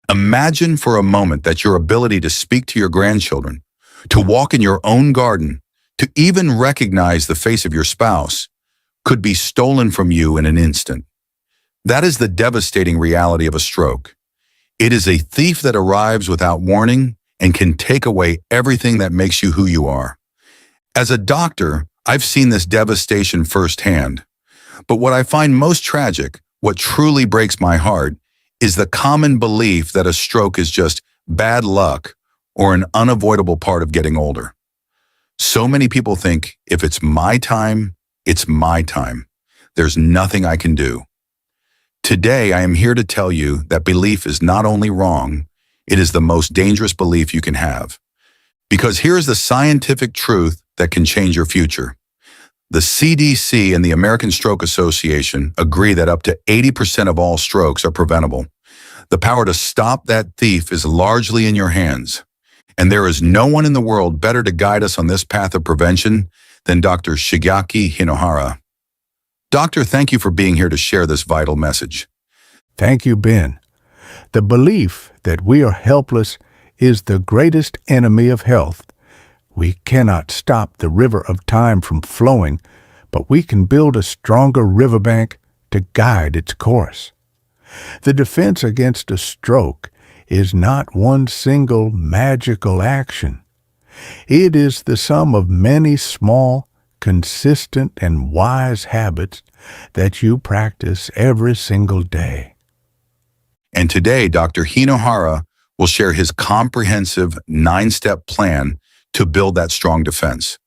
Imagine for a moment that your ability to speak to your grandchildren, to walk in your own garden, to even recognize the face of your spouse could be stolen from you in an instant. That is the devastating reality of a stroke. It is a thief that arrives without warning and can take away everything that makes you who you are. As a doctor, I've seen this devastation firsthand. But what I find most tragic, what truly breaks my heart, is the common belief that a stroke is just bad luck or an unavoidable part of getting older. So many people think, if it's my time, it's my time. There's nothing I can do. Today, I am here to tell you that belief is not only wrong, it is the most dangerous belief you can have. Because here is the scientific truth that can change your future. The CDC and the American Stroke Association agree that up to 80% of all strokes are preventable. The power to stop that thief is largely in your hands. And there is no one in the world better to guide us on this path of prevention than Dr. Shigeaki Hinohara. Doctor, thank you for being here to share this vital message. Thank you, Ben. The belief that we are helpless is the greatest enemy of health. We cannot stop the river of time from flowing, but we can build a stronger riverbank to guide its course. The defense against a stroke is not one single magical action. It is the sum of many small, consistent, and wise habits that you practice every single day. And today, Dr. Hinohara will share his comprehensive 9-step plan to build that strong defense.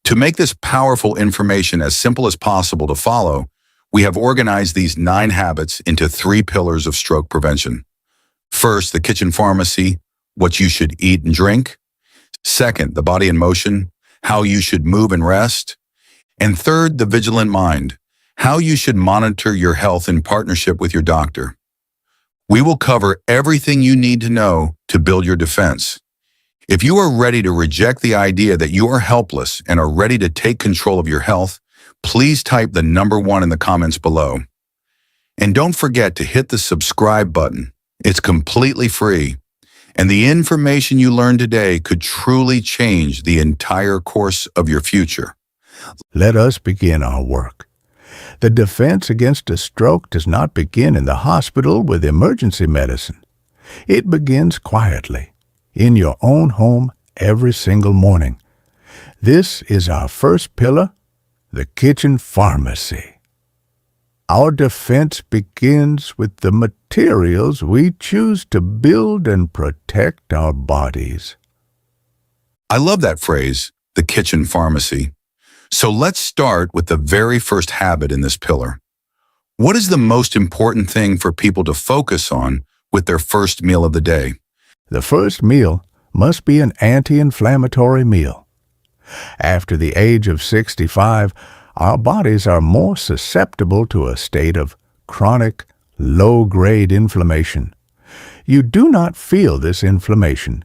To make this powerful information as simple as possible to follow, we have organized these 9 habits into 3 pillars of stroke prevention. First, the kitchen pharmacy, what you should eat and drink. Second, the body in motion, how you should move and rest. And third, the vigilant mind, how you should monitor your health in partnership with your doctor. We will cover everything you need to know to build your defense. If you are ready to reject the idea that you are helpless and are ready to take control of your health, please type the number 1 in the comments below. And don't forget to hit the subscribe button. It's completely free. And the information you learned today could truly change the entire course of your future. Let us begin our work. The defense against a stroke does not begin in the hospital with emergency medicine. It begins quietly, in your own home every single morning. This is our first pillar, the kitchen pharmacy. Our defense begins with the materials we choose to build and protect our bodies. I love that phrase, the kitchen pharmacy. So let's start with the very first habit in this pillar. What is the most important thing for people to focus on with their first meal of the day? The first meal must be an anti-inflammatory meal. After the age of 65, our bodies are more susceptible to a state of chronic, low-grade inflammation. You do not feel this inflammation,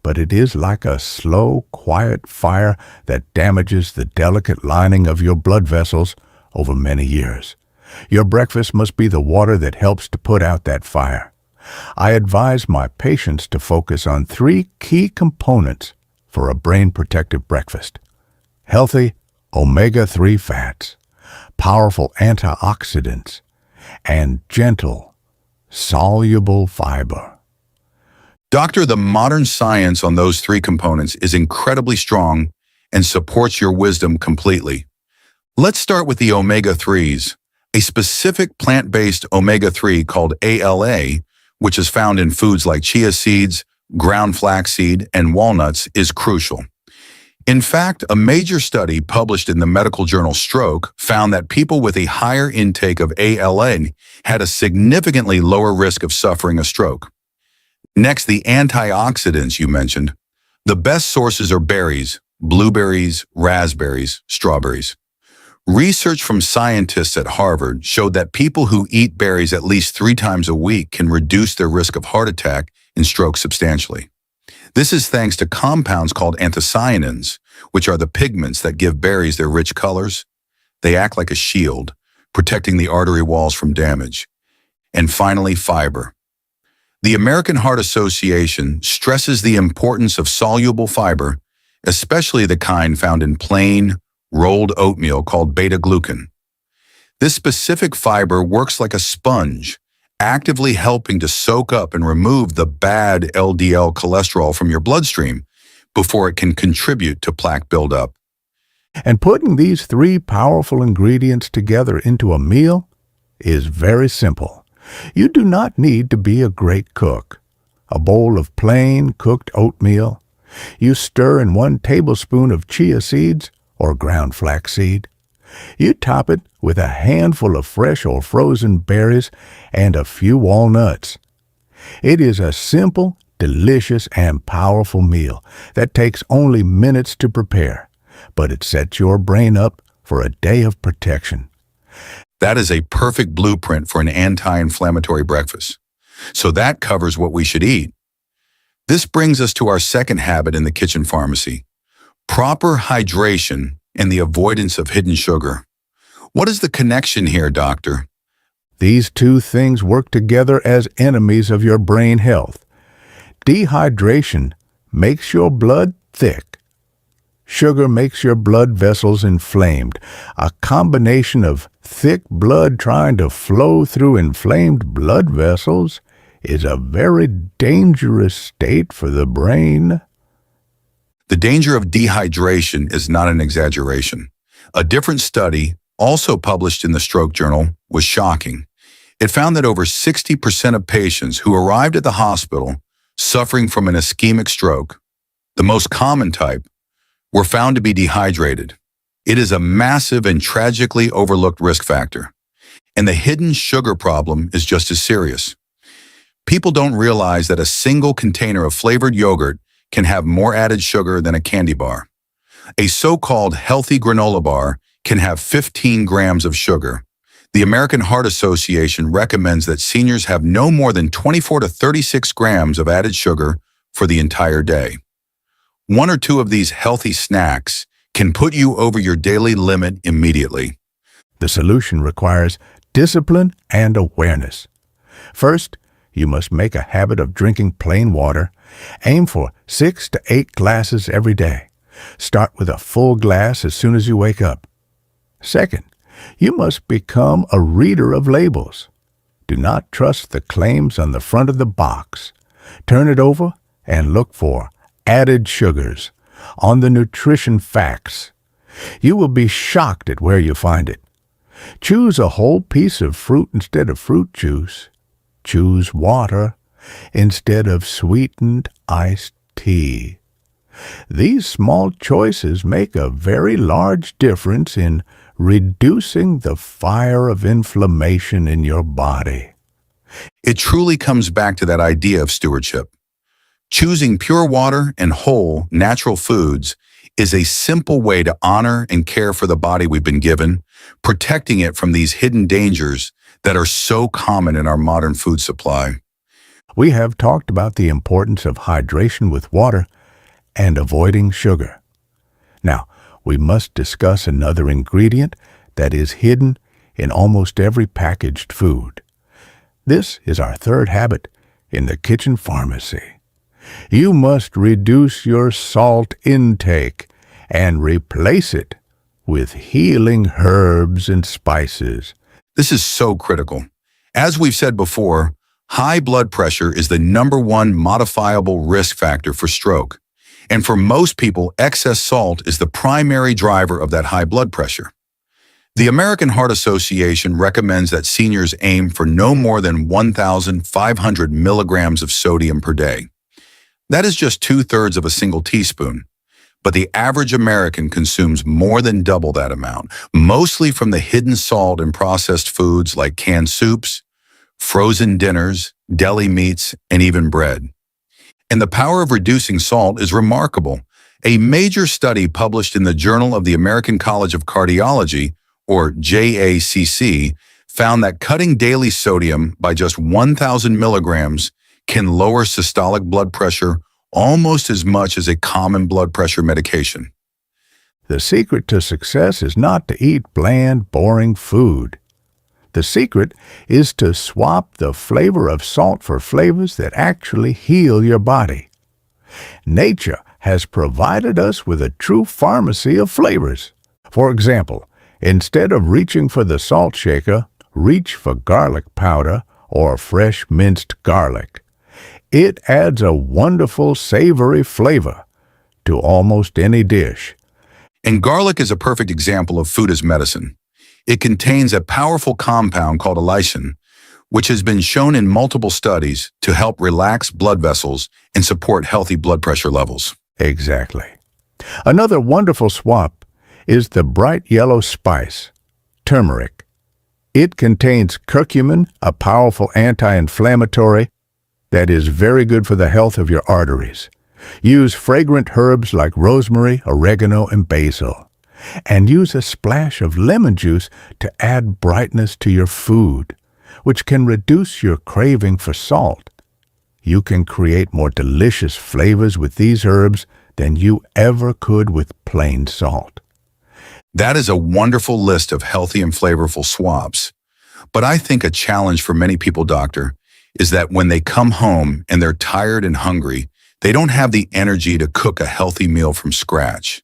but it is like a slow, quiet fire that damages the delicate lining of your blood vessels over many years. Your breakfast must be the water that helps to put out that fire. I advise my patients to focus on 3 key components for a brain-protective breakfast: healthy omega-3 fats, powerful antioxidants, and gentle, soluble fiber. Doctor, the modern science on those 3 components is incredibly strong and supports your wisdom completely. Let's start with the omega-3s, a specific plant-based omega-3 called ALA, which is found in foods like chia seeds, ground flaxseed, and walnuts, is crucial. In fact, a major study published in the medical journal Stroke found that people with a higher intake of ALA had a significantly lower risk of suffering a stroke. Next, the antioxidants you mentioned. The best sources are berries, blueberries, raspberries, strawberries. Research from scientists at Harvard showed that people who eat berries at least 3 times a week can reduce their risk of heart attack and stroke substantially. This is thanks to compounds called anthocyanins, which are the pigments that give berries their rich colors. They act like a shield, protecting the artery walls from damage. And finally, fiber. The American Heart Association stresses the importance of soluble fiber, especially the kind found in plain, rolled oatmeal called beta-glucan. This specific fiber works like a sponge, actively helping to soak up and remove the bad LDL cholesterol from your bloodstream before it can contribute to plaque buildup. And putting these three powerful ingredients together into a meal is very simple. You do not need to be a great cook. A bowl of plain cooked oatmeal. You stir in 1 tablespoon of chia seeds or ground flaxseed. You top it with a handful of fresh or frozen berries and a few walnuts. It is a simple, delicious, and powerful meal that takes only minutes to prepare, but it sets your brain up for a day of protection. That is a perfect blueprint for an anti-inflammatory breakfast. So that covers what we should eat. This brings us to our second habit in the kitchen pharmacy: proper hydration and the avoidance of hidden sugar. What is the connection here, doctor? These two things work together as enemies of your brain health. Dehydration makes your blood thick. Sugar makes your blood vessels inflamed. A combination of thick blood trying to flow through inflamed blood vessels is a very dangerous state for the brain. The danger of dehydration is not an exaggeration. A different study, also published in the Stroke Journal, was shocking. It found that over 60% of patients who arrived at the hospital suffering from an ischemic stroke, the most common type, were found to be dehydrated. It is a massive and tragically overlooked risk factor. And the hidden sugar problem is just as serious. People don't realize that a single container of flavored yogurt can have more added sugar than a candy bar. A so-called healthy granola bar can have 15 grams of sugar. The American Heart Association recommends that seniors have no more than 24 to 36 grams of added sugar for the entire day. 1 or 2 of these healthy snacks can put you over your daily limit immediately. The solution requires discipline and awareness. First, you must make a habit of drinking plain water. Aim for 6 to 8 glasses every day. Start with a full glass as soon as you wake up. Second, you must become a reader of labels. Do not trust the claims on the front of the box. Turn it over and look for added sugars on the nutrition facts. You will be shocked at where you find it. Choose a whole piece of fruit instead of fruit juice. Choose water instead of sweetened iced tea. These small choices make a very large difference in reducing the fire of inflammation in your body. It truly comes back to that idea of stewardship. Choosing pure water and whole, natural foods is a simple way to honor and care for the body we've been given, protecting it from these hidden dangers that are so common in our modern food supply. We have talked about the importance of hydration with water and avoiding sugar. Now, we must discuss another ingredient that is hidden in almost every packaged food. This is our third habit in the kitchen pharmacy. You must reduce your salt intake and replace it with healing herbs and spices. This is so critical. As we've said before, high blood pressure is the #1 modifiable risk factor for stroke. And for most people, excess salt is the primary driver of that high blood pressure. The American Heart Association recommends that seniors aim for no more than 1,500 milligrams of sodium per day. That is just 2/3 of a single teaspoon. But the average American consumes more than double that amount, mostly from the hidden salt in processed foods like canned soups, frozen dinners, deli meats, and even bread. And the power of reducing salt is remarkable. A major study published in the Journal of the American College of Cardiology, or JACC, found that cutting daily sodium by just 1,000 milligrams can lower systolic blood pressure almost as much as a common blood pressure medication. The secret to success is not to eat bland, boring food. The secret is to swap the flavor of salt for flavors that actually heal your body. Nature has provided us with a true pharmacy of flavors. For example, instead of reaching for the salt shaker, reach for garlic powder or fresh minced garlic. It adds a wonderful savory flavor to almost any dish. And garlic is a perfect example of food as medicine. It contains a powerful compound called allicin, which has been shown in multiple studies to help relax blood vessels and support healthy blood pressure levels. Exactly. Another wonderful swap is the bright yellow spice, turmeric. It contains curcumin, a powerful anti-inflammatory that is very good for the health of your arteries. Use fragrant herbs like rosemary, oregano, and basil. And use a splash of lemon juice to add brightness to your food, which can reduce your craving for salt. You can create more delicious flavors with these herbs than you ever could with plain salt. That is a wonderful list of healthy and flavorful swaps. But I think a challenge for many people, doctor, is that when they come home and they're tired and hungry, they don't have the energy to cook a healthy meal from scratch.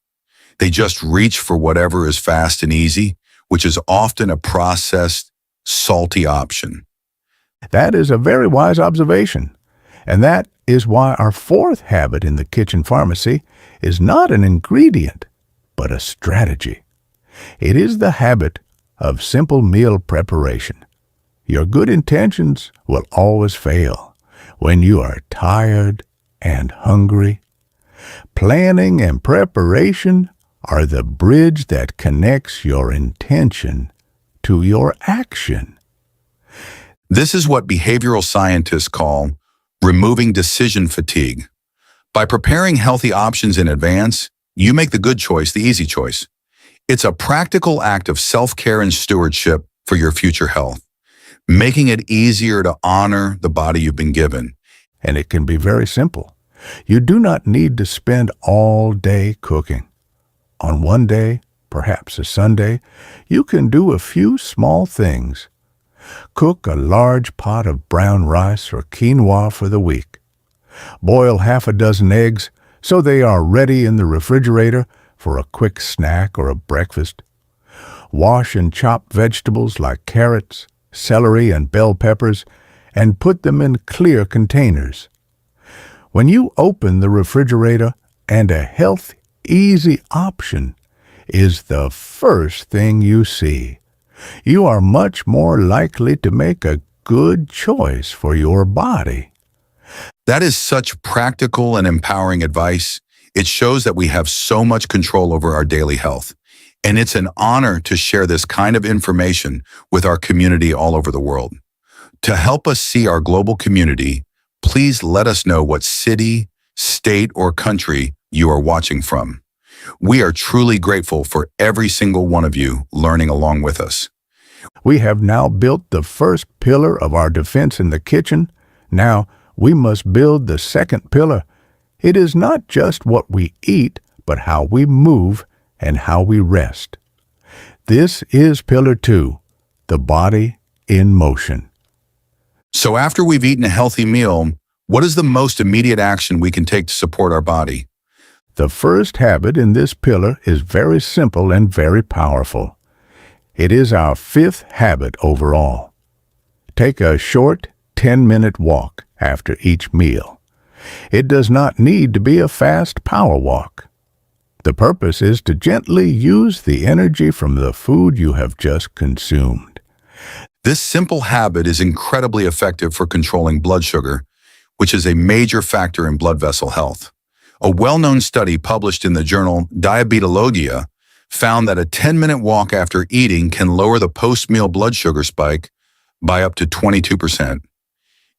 They just reach for whatever is fast and easy, which is often a processed, salty option. That is a very wise observation. And that is why our fourth habit in the kitchen pharmacy is not an ingredient, but a strategy. It is the habit of simple meal preparation. Your good intentions will always fail when you are tired and hungry. Planning and preparation are the bridge that connects your intention to your action. This is what behavioral scientists call removing decision fatigue. By preparing healthy options in advance, you make the good choice the easy choice. It's a practical act of self-care and stewardship for your future health, making it easier to honor the body you've been given. And it can be very simple. You do not need to spend all day cooking. On one day, perhaps a Sunday, you can do a few small things. Cook a large pot of brown rice or quinoa for the week. Boil half a dozen eggs so they are ready in the refrigerator for a quick snack or a breakfast. Wash and chop vegetables like carrots, celery, and bell peppers and put them in clear containers. When you open the refrigerator, and a healthy, easy option is the first thing you see, you are much more likely to make a good choice for your body. That is such practical and empowering advice. It shows that we have so much control over our daily health. And it's an honor to share this kind of information with our community all over the world. To help us see our global community, please let us know what city, state, or country you are watching from. We are truly grateful for every single one of you learning along with us. We have now built the first pillar of our defense in the kitchen. Now we must build the second pillar. It is not just what we eat, but how we move and how we rest. This is pillar 2, the body in motion. So after we've eaten a healthy meal, what is the most immediate action we can take to support our body? The first habit in this pillar is very simple and very powerful. It is our 5th habit overall. Take a short 10-minute walk after each meal. It does not need to be a fast power walk. The purpose is to gently use the energy from the food you have just consumed. This simple habit is incredibly effective for controlling blood sugar, which is a major factor in blood vessel health. A well-known study published in the journal Diabetologia found that a 10-minute walk after eating can lower the post-meal blood sugar spike by up to 22%.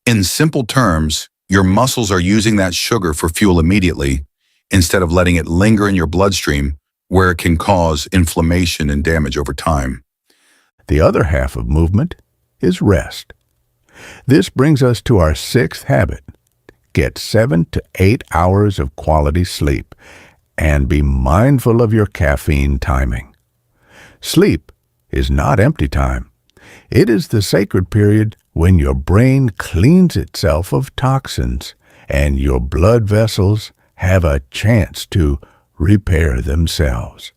In simple terms, your muscles are using that sugar for fuel immediately instead of letting it linger in your bloodstream where it can cause inflammation and damage over time. The other half of movement is rest. This brings us to our 6th habit. Get 7 to 8 hours of quality sleep and be mindful of your caffeine timing. Sleep is not empty time. It is the sacred period when your brain cleans itself of toxins and your blood vessels have a chance to repair themselves.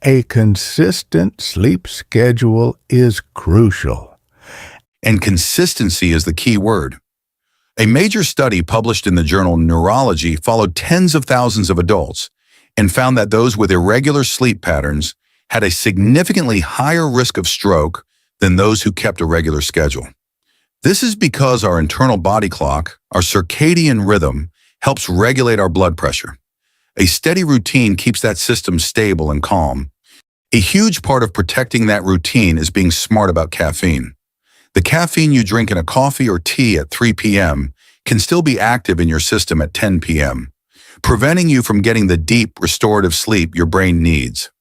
A consistent sleep schedule is crucial. And consistency is the key word. A major study published in the journal Neurology followed tens of thousands of adults and found that those with irregular sleep patterns had a significantly higher risk of stroke than those who kept a regular schedule. This is because our internal body clock, our circadian rhythm, helps regulate our blood pressure. A steady routine keeps that system stable and calm. A huge part of protecting that routine is being smart about caffeine. The caffeine you drink in a coffee or tea at 3 p.m. can still be active in your system at 10 p.m., preventing you from getting the deep, restorative sleep your brain needs.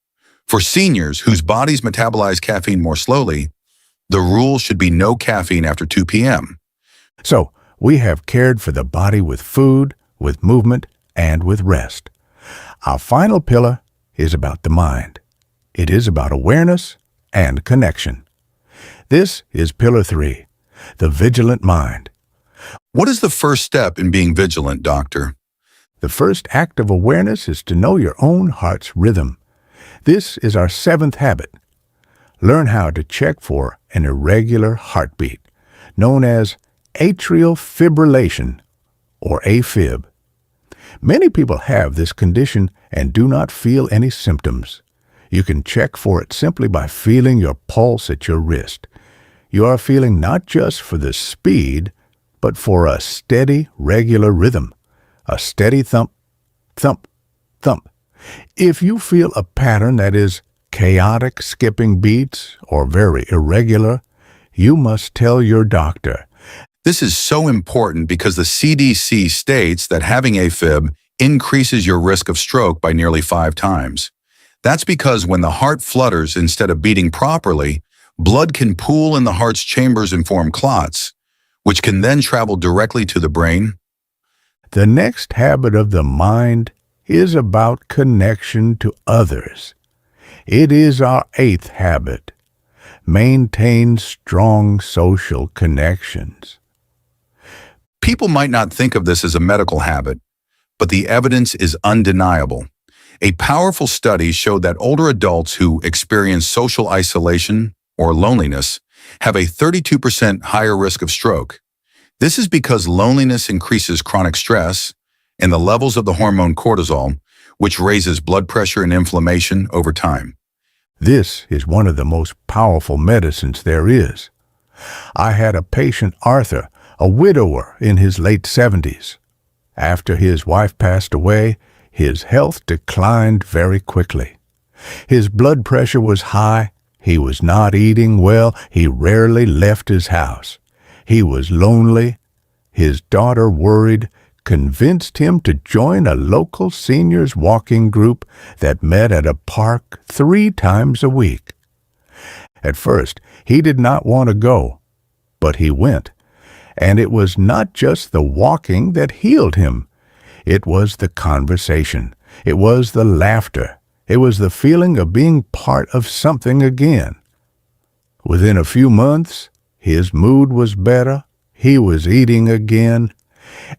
For seniors whose bodies metabolize caffeine more slowly, the rule should be no caffeine after 2 p.m. So, we have cared for the body with food, with movement, and with rest. Our final pillar is about the mind. It is about awareness and connection. This is Pillar 3, the vigilant mind. What is the first step in being vigilant, Doctor? The first act of awareness is to know your own heart's rhythm. This is our 7th habit. Learn how to check for an irregular heartbeat, known as atrial fibrillation, or AFib. Many people have this condition and do not feel any symptoms. You can check for it simply by feeling your pulse at your wrist. You are feeling not just for the speed, but for a steady, regular rhythm, a steady thump, thump, thump. If you feel a pattern that is chaotic, skipping beats, or very irregular, you must tell your doctor. This is so important because the CDC states that having AFib increases your risk of stroke by nearly 5 times. That's because when the heart flutters instead of beating properly, blood can pool in the heart's chambers and form clots, which can then travel directly to the brain. The next habit of the mind is about connection to others. It is our 8th habit. Maintain strong social connections. People might not think of this as a medical habit, but the evidence is undeniable. A powerful study showed that older adults who experience social isolation or loneliness have a 32% higher risk of stroke. This is because loneliness increases chronic stress and the levels of the hormone cortisol, which raises blood pressure and inflammation over time. This is one of the most powerful medicines there is. I had a patient, Arthur, a widower in his late 70s. After his wife passed away, his health declined very quickly. His blood pressure was high, he was not eating well, he rarely left his house. He was lonely. His daughter, worried, convinced him to join a local seniors walking group that met at a park 3 times a week. At first, he did not want to go, but he went. And it was not just the walking that healed him. It was the conversation. It was the laughter. It was the feeling of being part of something again. Within a few months, his mood was better, he was eating again,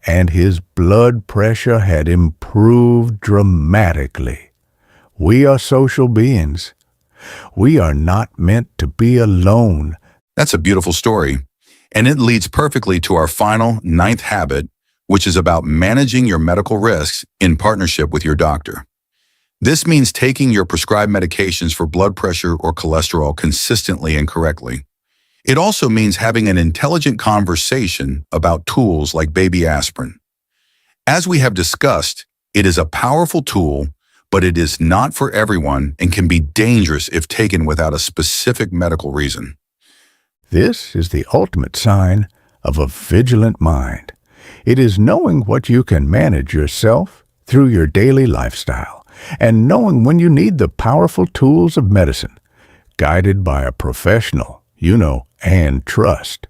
and his blood pressure had improved dramatically. We are social beings. We are not meant to be alone. That's a beautiful story, and it leads perfectly to our final 9th habit, which is about managing your medical risks in partnership with your doctor. This means taking your prescribed medications for blood pressure or cholesterol consistently and correctly. It also means having an intelligent conversation about tools like baby aspirin. As we have discussed, it is a powerful tool, but it is not for everyone and can be dangerous if taken without a specific medical reason. This is the ultimate sign of a vigilant mind. It is knowing what you can manage yourself through your daily lifestyle and knowing when you need the powerful tools of medicine, guided by a professional and trust.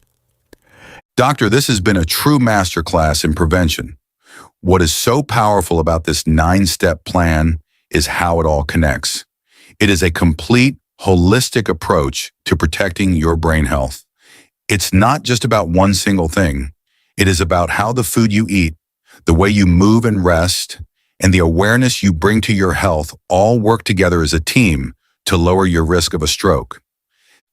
Doctor, this has been a true masterclass in prevention. What is so powerful about this 9-step plan is how it all connects. It is a complete, holistic approach to protecting your brain health. It's not just about one single thing. It is about how the food you eat, the way you move and rest, and the awareness you bring to your health all work together as a team to lower your risk of a stroke.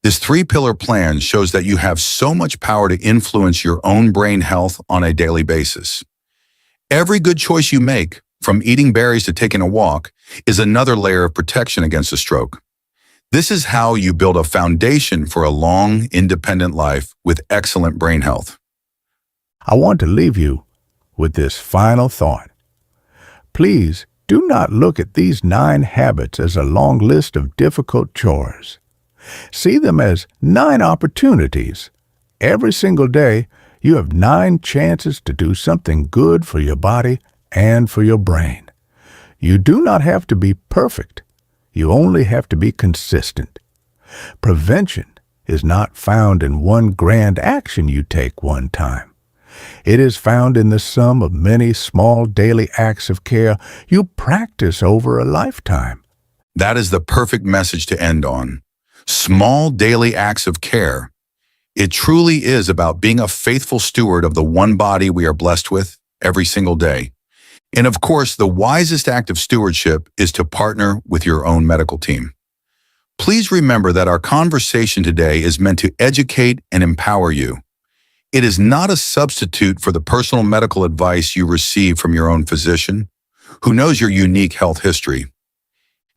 This three-pillar plan shows that you have so much power to influence your own brain health on a daily basis. Every good choice you make, from eating berries to taking a walk, is another layer of protection against a stroke. This is how you build a foundation for a long, independent life with excellent brain health. I want to leave you with this final thought. Please do not look at these 9 habits as a long list of difficult chores. See them as 9 opportunities. Every single day, you have 9 chances to do something good for your body and for your brain. You do not have to be perfect. You only have to be consistent. Prevention is not found in one grand action you take one time. It is found in the sum of many small daily acts of care you practice over a lifetime. That is the perfect message to end on. Small daily acts of care. It truly is about being a faithful steward of the one body we are blessed with every single day. And of course, the wisest act of stewardship is to partner with your own medical team. Please remember that our conversation today is meant to educate and empower you. It is not a substitute for the personal medical advice you receive from your own physician, who knows your unique health history.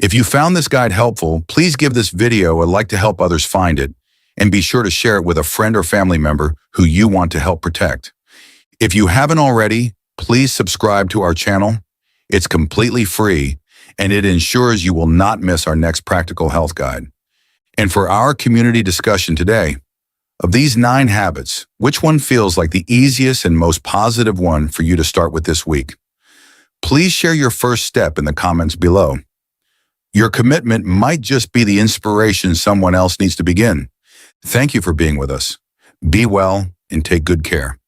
If you found this guide helpful, please give this video a like to help others find it, and be sure to share it with a friend or family member who you want to help protect. If you haven't already, please subscribe to our channel. It's completely free, and it ensures you will not miss our next practical health guide. And for our community discussion today, of these 9 habits, which one feels like the easiest and most positive one for you to start with this week? Please share your first step in the comments below. Your commitment might just be the inspiration someone else needs to begin. Thank you for being with us. Be well and take good care.